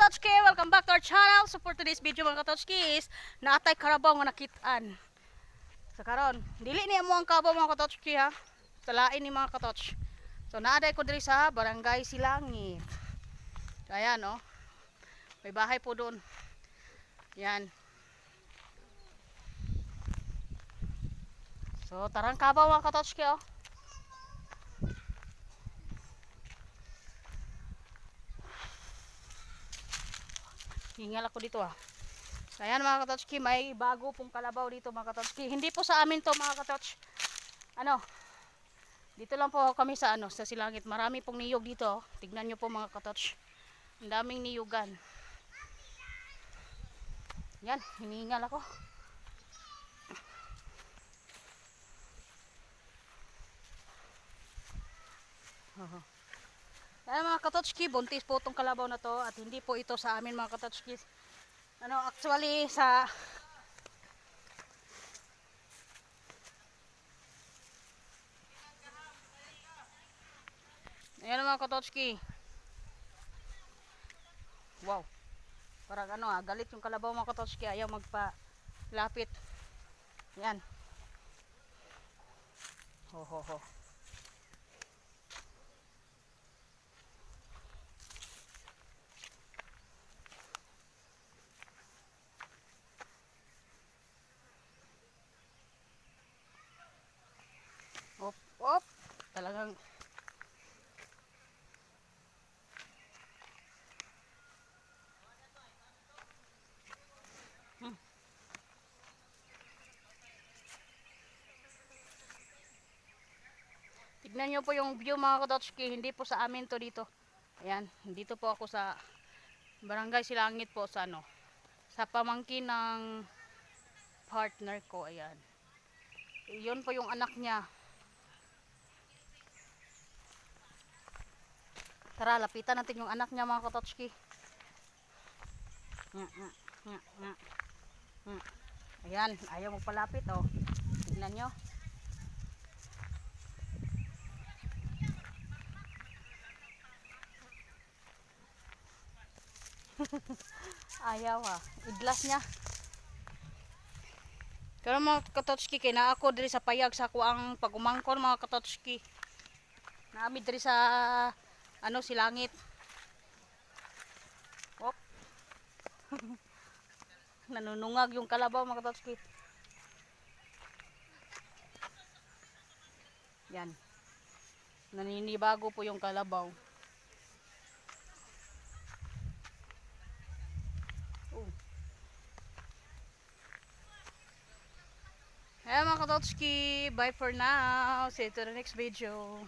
Katochki! Welcome back to our channel. So for today's video mga Katochki is naatay karabaw nga nakitaan. So karon, dili niya mo ang kabaw mga Katochki ha. Talain ni mga Katoch. So naaday ko diri sa Barangay Silangit. So ayan oh. May bahay po doon. Yan. So tarang kabaw mga Katochki oh. Hingal ako dito ah. So, ayan mga Katochki, may bago pong kalabaw dito mga Katochki. Hindi po sa amin to mga Katoch. Ano, dito lang po kami sa sa Silangit. Marami pong niyog dito. Tignan nyo po mga Katoch. Ang daming niyugan. Yan, hinihingal ako. Ayan mga Katochki, buntis po itong kalabaw na to. At hindi po ito sa amin mga Katochki. Ano, actually sa ayan mga Katochki. Wow. Parang ano galit yung kalabaw mga Katochki. Ayaw magpa-lapit. Yan. Ho ho ho. Op, op. Talagang tignan nyo po yung view mga Katochki. Hindi po sa amin to dito. Ayan, dito po ako sa Barangay Silangit po sa sa pamangkin ng partner ko. Ayan. Yun po yung anak niya. Tara, lapitan natin yung anak niya mga Katochki. Ayan, ayaw magpalapit oh. Tignan nyo. Ayaw ha. Idlas niya. Pero mga Katochki, kaya na ako diri sa payag sa kuang pagumangkon mga Katochki. Naami diri sa Silangit. Op. Nanunungag yung kalabaw mga Katochki. Yan. Naninibago po yung kalabaw. Ayan mga Katochki, bye for now. See you to the next video.